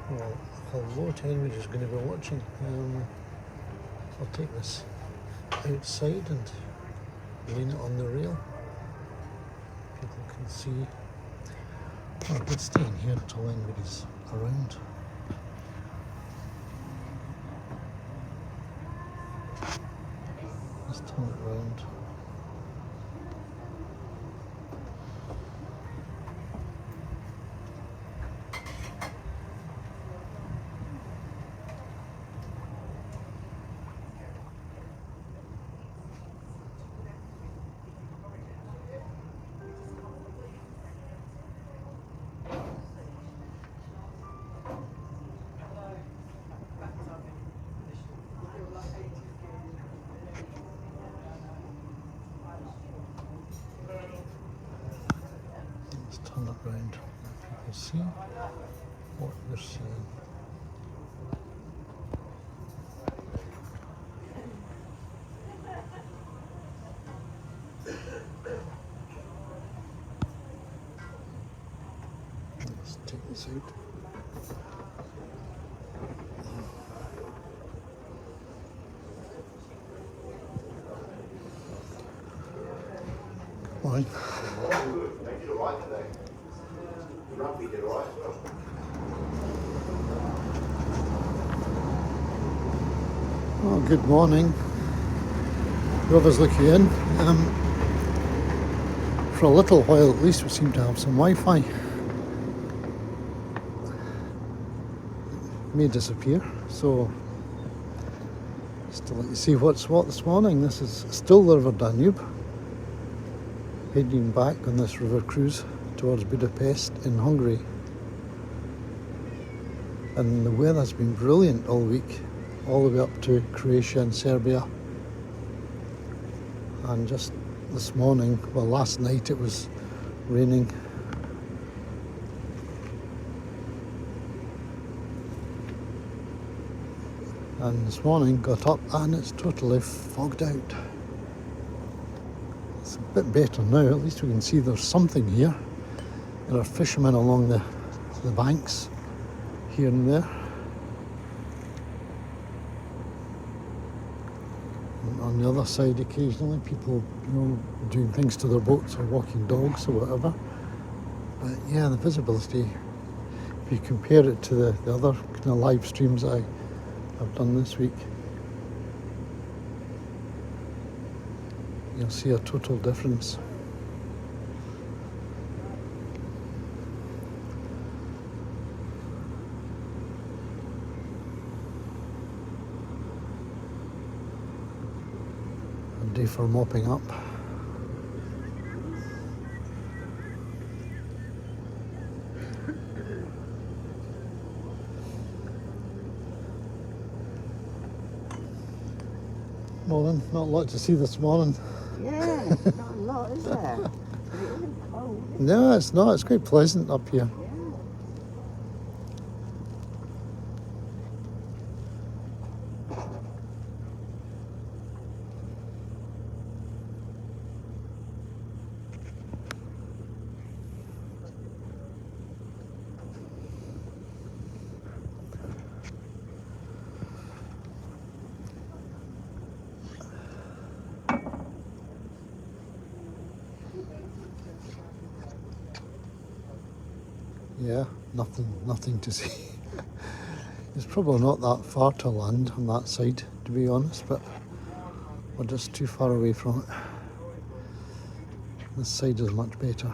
Well, hello to anyone who's going to be watching. I'll take this outside and lean it on the rail. People can see. Well, I could stay in here until anybody's around. Let's turn it round. Turn it round. People see what they're seeing. Let's take this out. Come on. They did all right today. The rugby did all right as well. Oh, good morning. Whoever's looking in. For a little while at least we seem to have some Wi-Fi. It may disappear, so just to let you see what's what this morning. This is still the River Danube. Heading back on this river cruise towards Budapest in Hungary. And the weather's been brilliant all week, all the way up to Croatia and Serbia. And just this morning, well, last night it was raining. And this morning got up and it's totally fogged out. It's a bit better now, at least we can see there's something here. There are fishermen along the banks here and there. And on the other side occasionally people, doing things to their boats or walking dogs or whatever. But yeah, the visibility, if you compare it to the other kind of live streams that I've done this week, you'll see a total difference. A day for mopping up. Morning, not a lot to see this morning. Yeah, not a lot, is there? But it isn't cold, is it? No, it's not. It's quite pleasant up here. Yeah, nothing to see. It's probably not that far to land on that side, to be honest, but we're just too far away from it. This side is much better.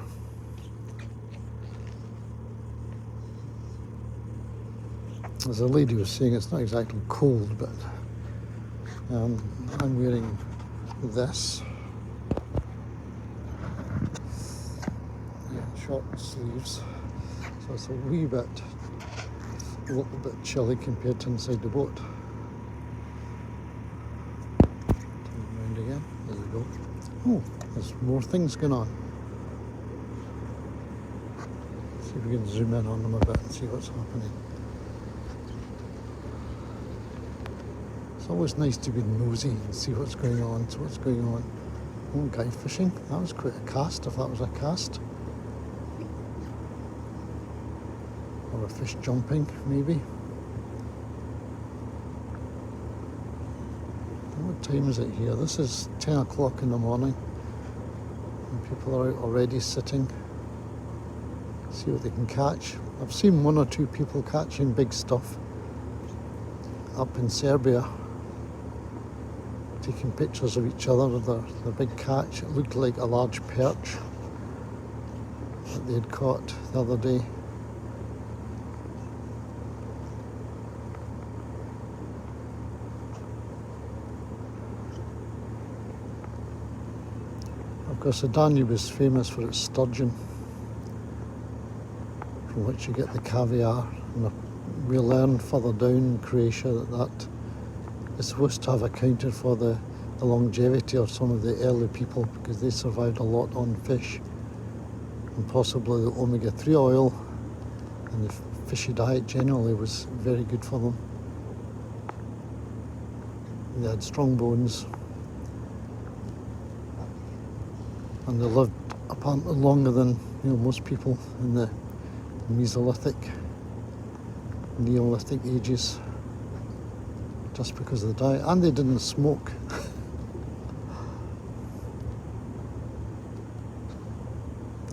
As a lady was saying, it's not exactly cold, but I'm wearing this. Yeah, short sleeves. So it's a little bit chilly compared to inside the boat. Turn it around again. There we go. Oh, there's more things going on. See if we can zoom in on them a bit and see what's happening. It's always nice to be nosy and see what's going on. So what's going on? Oh, guy fishing. That was quite a cast, if that was a cast. or a fish jumping, maybe. What time is it here? This is 10 o'clock in the morning, and people are out already sitting. See what they can catch. I've seen one or two people catching big stuff up in Serbia, taking pictures of each other with their big catch. It looked like a large perch that they had caught the other day. Of course, the Danube is famous for its sturgeon, from which you get the caviar. And we learned further down in Croatia that is supposed to have accounted for the longevity of some of the early people, because they survived a lot on fish, and possibly the omega-3 oil and the fishy diet generally was very good for them. They had strong bones, and they lived apparently longer than most people in the Mesolithic, Neolithic ages, just because of the diet. And they didn't smoke.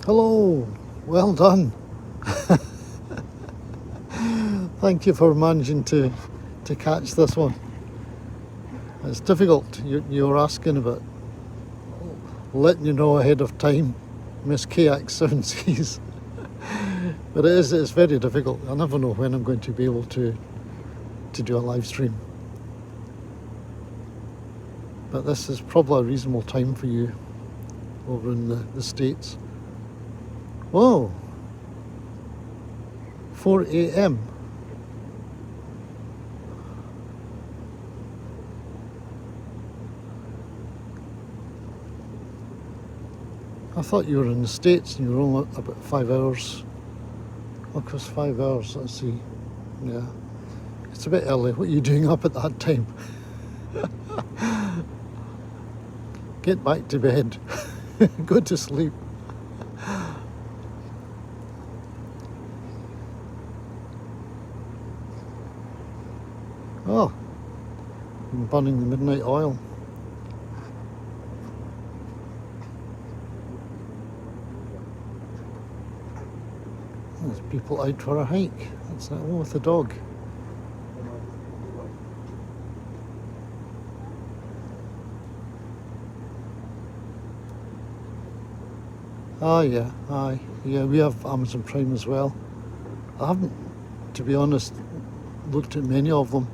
Hello, well done. Thank you for managing to catch this one. It's difficult. You were asking about letting you know ahead of time, Miss Kayak 7 Seas. But it's very difficult. I never know when I'm going to be able to do a live stream. But this is probably a reasonable time for you over in the States. Whoa! 4 a.m. I thought you were in the States and you were only about 5 hours. Of course, 5 hours, let's see. Yeah. It's a bit early. What are you doing up at that time? Get back to bed. Go to sleep. Oh, I'm burning the midnight oil. There's people out for a hike. That's that one with the dog. Ah, yeah, aye. Yeah, we have Amazon Prime as well. I haven't, to be honest, looked at many of them.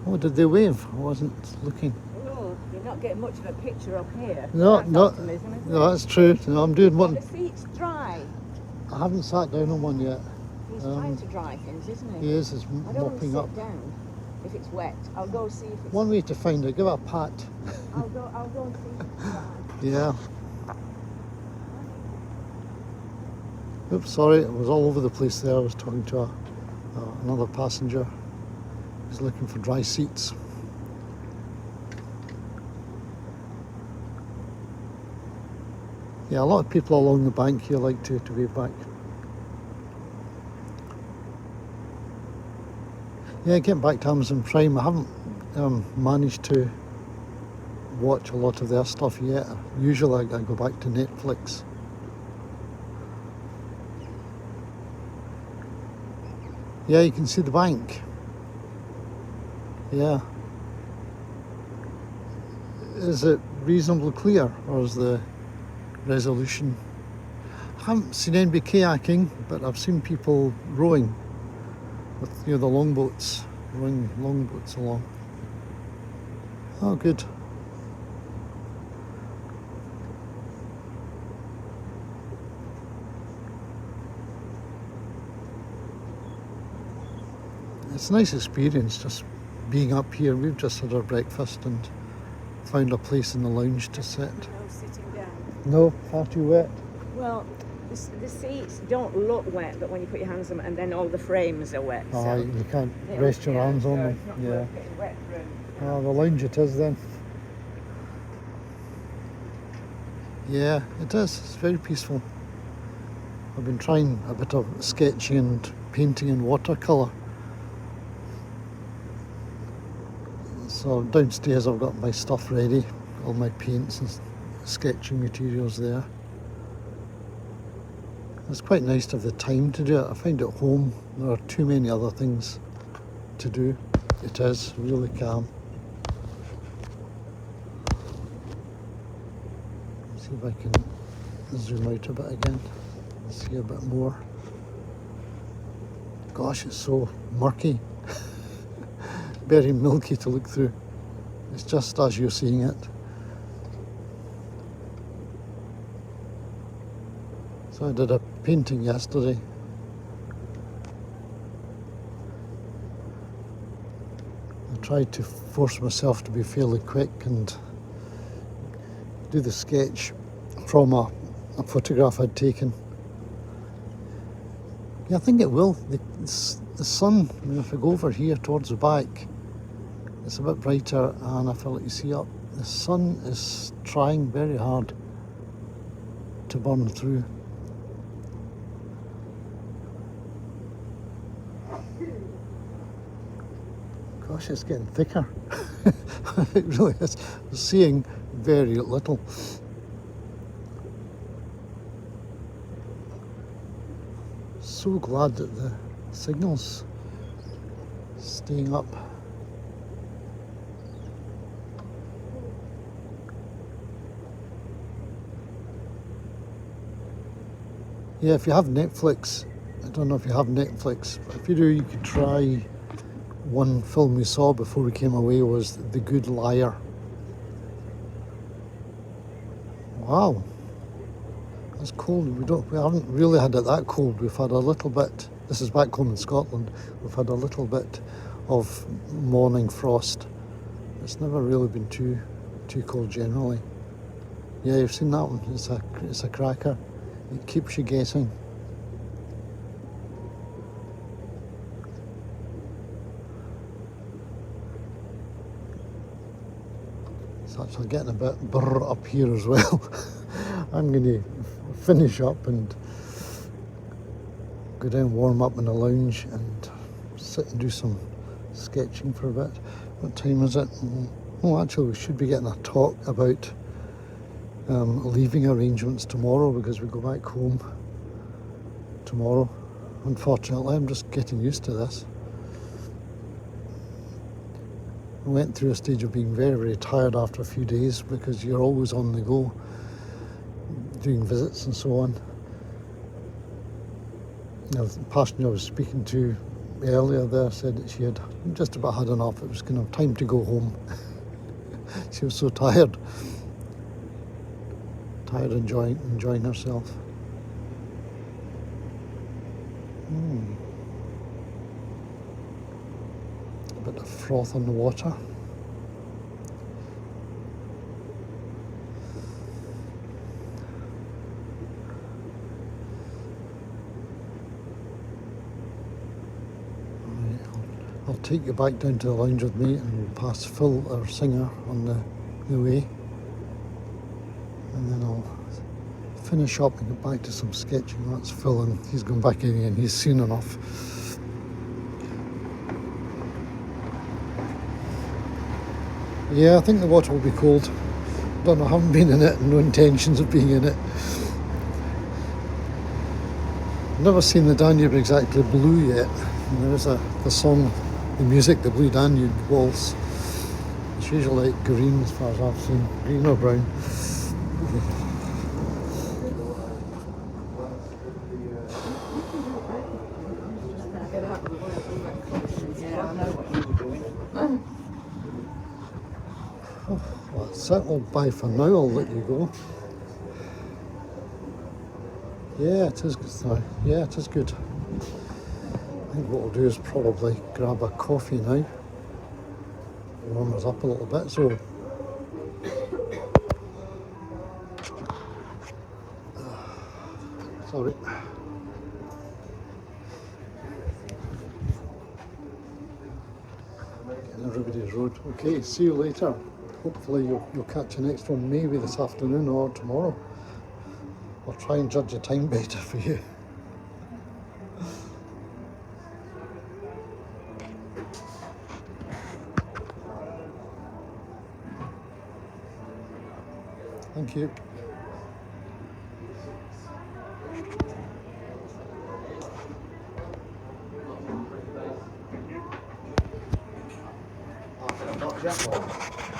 Oh, did they wave? I wasn't looking. Oh, you're not getting much of a picture up here. No, That's no, optimism, isn't no, it? that's true. No, I'm doing one. The seat's dry. I haven't sat down on one yet. He's trying to dry things, isn't he? He is, I don't want to mopping sit up. down if it's wet. I'll go see if it's... One way to find it, give it a pat. I'll go and see if it's dry. Yeah. Oops, sorry, it was all over the place there. I was talking to another passenger. He's looking for dry seats. Yeah, a lot of people along the bank here like to wave back. Yeah, getting back to Amazon Prime, I haven't managed to watch a lot of their stuff yet. Usually I go back to Netflix. Yeah, you can see the bank. Yeah. Is it reasonably clear, or is the resolution? I haven't seen anybody kayaking, but I've seen people rowing with the longboats, rowing longboats along. Oh, good. It's a nice experience just being up here. We've just had our breakfast and found a place in the lounge to sit. No sitting down. No, far too wet. Well, the seats don't look wet, but when you put your hands on them, and then all the frames are wet. Oh, so you can't it'll- rest your yeah, arms on so them. it's not Yeah. worth getting wet for 'em. Oh, the lounge it is then. Yeah, it is. It's very peaceful. I've been trying a bit of sketching and painting in watercolour. So downstairs I've got my stuff ready, all my paints and sketching materials there. It's quite nice to have the time to do it. I find at home there are too many other things to do. It is really calm. See if I can zoom out a bit again, see a bit more. Gosh, it's so murky. Very milky to look through. It's just as you're seeing it. So I did a painting yesterday. I tried to force myself to be fairly quick and do the sketch from a photograph I'd taken. Yeah, I think it will. The sun, I mean, if I go over here towards the back, it's a bit brighter, and if I let you see up, the sun is trying very hard to burn through. Gosh, it's getting thicker. It really is. I'm seeing very little. So glad that the signal's staying up. Yeah, if you have Netflix, I don't know if you have Netflix, but if you do, you could try one film we saw before we came away was The Good Liar. Wow, it's cold. We haven't really had it that cold. We've had a little bit. This is back home in Scotland. We've had a little bit of morning frost. It's never really been too cold generally. Yeah, you've seen that one. It's a cracker. It keeps you guessing. It's actually getting a bit brr up here as well. I'm going to finish up and go down, warm up in the lounge and sit and do some sketching for a bit. What time is it? Oh, actually we should be getting a talk about leaving arrangements tomorrow, because we go back home tomorrow. Unfortunately, I'm just getting used to this. I went through a stage of being very, very tired after a few days, because you're always on the go, doing visits and so on. Now, the passenger I was speaking to earlier there said that she had just about had enough. It was kind of time to go home. She was so tired. Tired enjoying herself. A bit of froth on the water. I'll take you back down to the lounge with me, and we'll pass Phil, our singer, on the way. And then I'll finish up and get back to some sketching. That's Phil, and he's going back in again. He's seen enough. Yeah, I think the water will be cold. Don't know, I haven't been in it, no intentions of being in it. Never seen the Danube exactly blue yet. And there is the song, the music, the Blue Danube Waltz. It's usually like green as far as I've seen, green or brown. Well, that's it. Well, bye for now. I'll let you go. Yeah, it is good. Yeah, it is good. I think what we'll do is probably grab a coffee now. Warm us up a little bit. So sorry. Getting everybody's road. Okay, see you later. Hopefully you'll catch the next one maybe this afternoon or tomorrow. I'll try and judge the time better for you. Thank you. I said, I'm not Jack one.